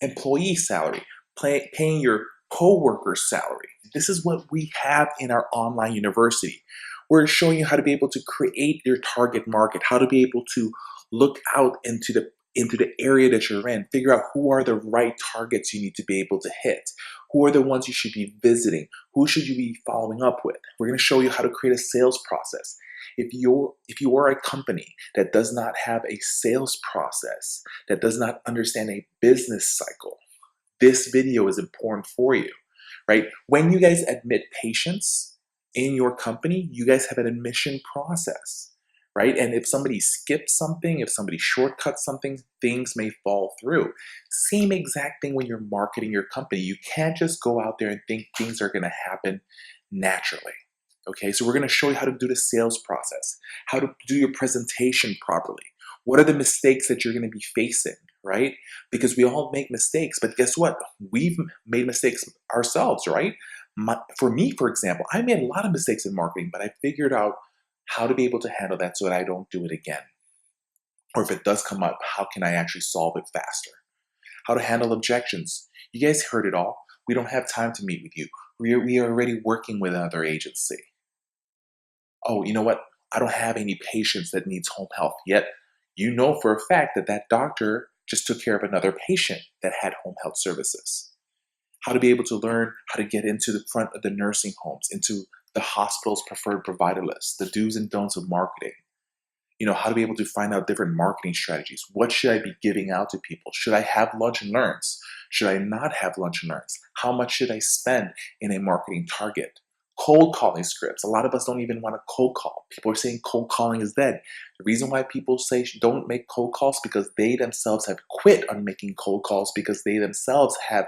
employee salary, paying your co-worker's salary. This is what we have in our online university. We're showing you how to be able to create your target market, how to be able to look out into the area that you're in, figure out who are the right targets you need to be able to hit, who are the ones you should be visiting, who should you be following up with. We're going to show you how to create a sales process. If you are a company that does not have a sales process, that does not understand a business cycle, this video is important for you, right? When you guys admit patients in your company, you guys have an admission process, right? And if somebody skips something, if somebody shortcuts something, things may fall through. Same exact thing when you're marketing your company. You can't just go out there and think things are going to happen naturally. Okay, so we're going to show you how to do the sales process, how to do your presentation properly. What are the mistakes that you're going to be facing, right? Because we all make mistakes, but guess what? We've made mistakes ourselves, right? For me, for example, I made a lot of mistakes in marketing, but I figured out how to be able to handle that so that I don't do it again. Or if it does come up, how can I actually solve it faster? How to handle objections. You guys heard it all. We don't have time to meet with you. We are already working with another agency. Oh, you know what? I don't have any patients that needs home health yet. You know for a fact that that doctor just took care of another patient that had home health services. How to be able to learn how to get into the front of the nursing homes, into the hospital's preferred provider list, the do's and don'ts of marketing. How to be able to find out different marketing strategies. What should I be giving out to people? Should I have lunch and learns? Should I not have lunch and learns? How much should I spend in a marketing target? Cold calling scripts. A lot of us don't even want to cold call. People are saying cold calling is dead. The reason why people say don't make cold calls because they themselves have quit on making cold calls because they themselves have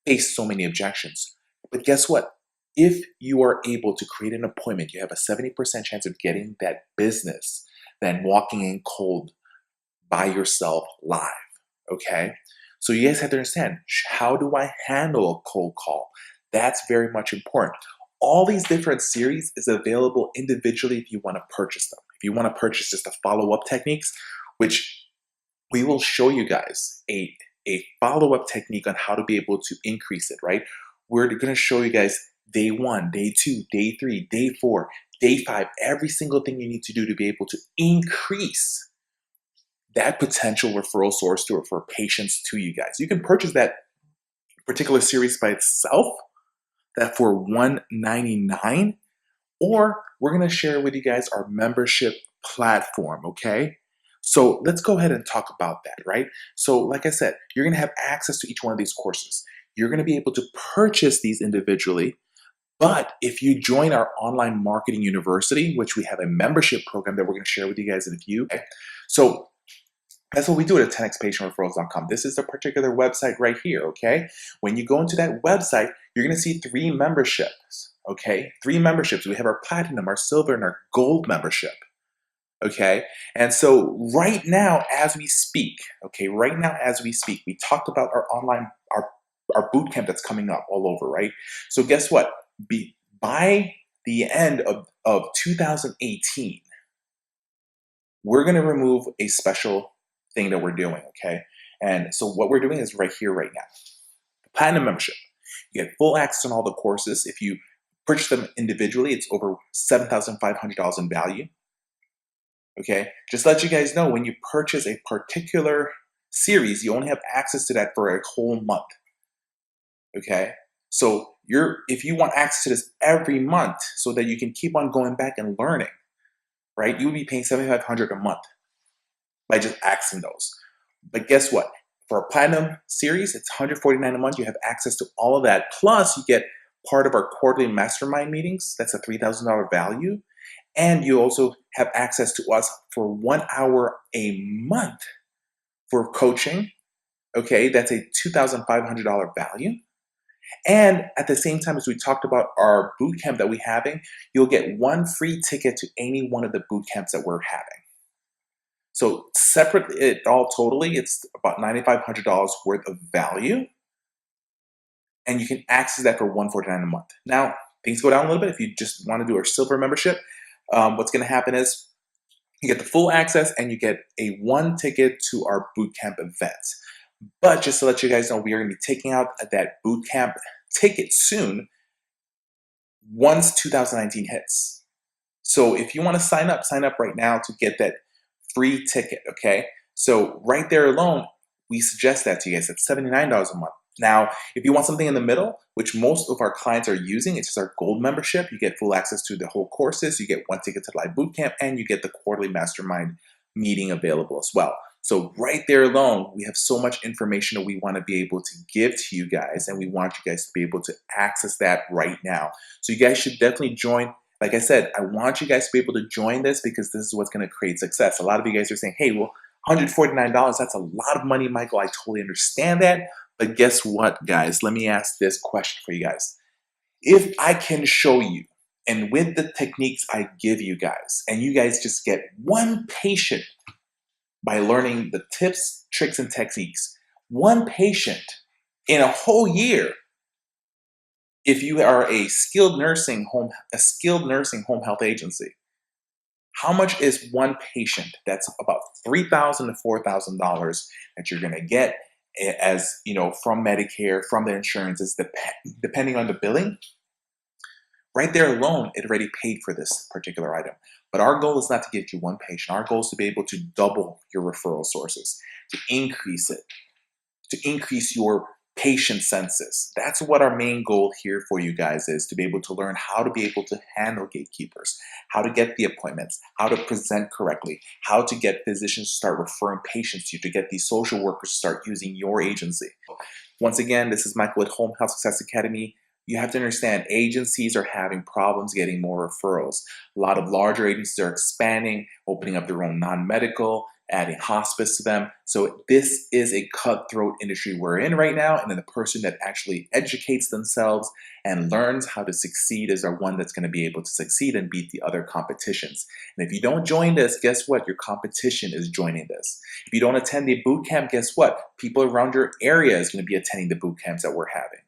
faced so many objections. But guess what? If you are able to create an appointment, you have a 70% chance of getting that business than walking in cold by yourself live, okay? So you guys have to understand, how do I handle a cold call? That's very much important. All these different series is available individually if you want to purchase them. If you want to purchase just the follow-up techniques, which we will show you guys a follow-up technique on how to be able to increase it, right? We're going to show you guys day 1, day 2, day 3, day 4, day 5, every single thing you need to do to be able to increase that potential referral source to refer patients to you guys. You can purchase that particular series by itself, that for $199, or we're going to share with you guys our membership platform, okay? So let's go ahead and talk about that, right? So like I said, you're going to have access to each one of these courses. You're going to be able to purchase these individually, but if you join our online marketing university, which we have a membership program that we're going to share with you guys in a few, okay? So that's what we do at 10xpatientreferrals.com. This is the particular website right here, okay? When you go into that website, you're going to see 3 memberships, okay? 3 memberships. We have our platinum, our silver, and our gold membership, okay? And so right now as we speak, okay, right now as we speak, we talked about our online, our boot camp that's coming up all over, right? So guess what? By the end of 2018, we're going to remove a special thing that we're doing, okay? And so what we're doing is right here, right now. The Platinum membership. You get full access on all the courses. If you purchase them individually, it's over $7,500 in value, okay? Just to let you guys know, when you purchase a particular series, you only have access to that for a whole month, okay? So if you want access to this every month so that you can keep on going back and learning, right? You would be paying $7,500 a month by just accessing those. But guess what? For a platinum series, it's $149 a month. You have access to all of that. Plus, you get part of our quarterly mastermind meetings. That's a $3,000 value. And you also have access to us for 1 hour a month for coaching. Okay, that's a $2,500 value. And at the same time as we talked about our boot camp that we're having, you'll get 1 free ticket to any one of the boot camps that we're having. So separately, it's about $9,500 worth of value, and you can access that for $149 a month. Now, things go down a little bit. If you just want to do our silver membership, what's going to happen is you get the full access and you get a 1 ticket to our boot camp events. But just to let you guys know, we are going to be taking out that boot camp ticket soon once 2019 hits. So if you want to sign up right now to get that free ticket, okay? So right there alone, we suggest that to you guys. It's $79 a month. Now, if you want something in the middle, which most of our clients are using, it's just our gold membership. You get full access to the whole courses, you get 1 ticket to live bootcamp, and you get the quarterly mastermind meeting available as well. So right there alone, we have so much information that we want to be able to give to you guys, and we want you guys to be able to access that right now. So you guys should definitely join. Like I said, I want you guys to be able to join this because this is what's going to create success. A lot of you guys are saying, hey, well, $149, that's a lot of money, Michael. I totally understand that. But guess what, guys? Let me ask this question for you guys. If I can show you, and with the techniques I give you guys, and you guys just get 1 patient by learning the tips, tricks, and techniques, 1 patient in a whole year, if you are a skilled nursing home health agency, how much is 1 patient? That's about $3,000 to $4,000 that you're going to get as, from Medicare, from the insurances, depending on the billing. Right there alone, it already paid for this particular item. But our goal is not to get you 1 patient. Our goal is to be able to double your referral sources, to increase it, to increase your patient census. That's what our main goal here for you guys is, to be able to learn how to be able to handle gatekeepers, how to get the appointments, how to present correctly, how to get physicians to start referring patients to you, to get these social workers to start using your agency. Once again, this is Michael with Home Health Success Academy. You have to understand, agencies are having problems getting more referrals. A lot of larger agencies are expanding, opening up their own non-medical, adding hospice to them. So this is a cutthroat industry we're in right now, and then the person that actually educates themselves and learns how to succeed is our one that's going to be able to succeed and beat the other competitions. And if you don't join this, guess what? Your competition is joining this. If you don't attend the boot camp, guess what? People around your area is going to be attending the boot camps that we're having.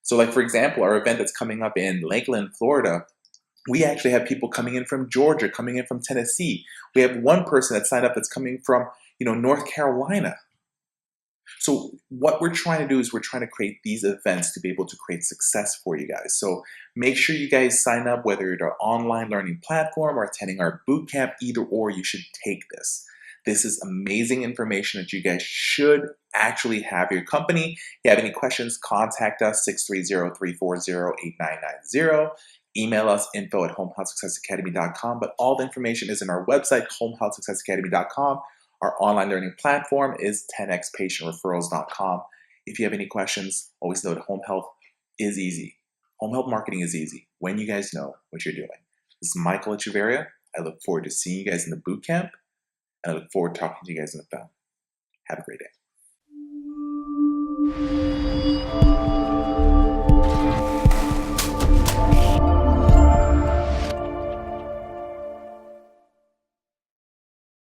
So like, for example, our event that's coming up in Lakeland, Florida, we actually have people coming in from Georgia, coming in from Tennessee. We have 1 person that signed up that's coming from, North Carolina. So what we're trying to do is we're trying to create these events to be able to create success for you guys. So make sure you guys sign up, whether you're an online learning platform or attending our bootcamp, either or, you should take this. This is amazing information that you guys should actually have your company. If you have any questions, contact us 630-340-8990. Email us info@homehousesuccessacademy.com. But all the information is in our website, homehousesuccessacademy.com. Our online learning platform is 10xpatientreferrals.com. If you have any questions, always know that home health is easy. Home health marketing is easy when you guys know what you're doing. This is Michael Echeverria. I look forward to seeing you guys in the boot camp, and I look forward to talking to you guys on the phone. Have a great day.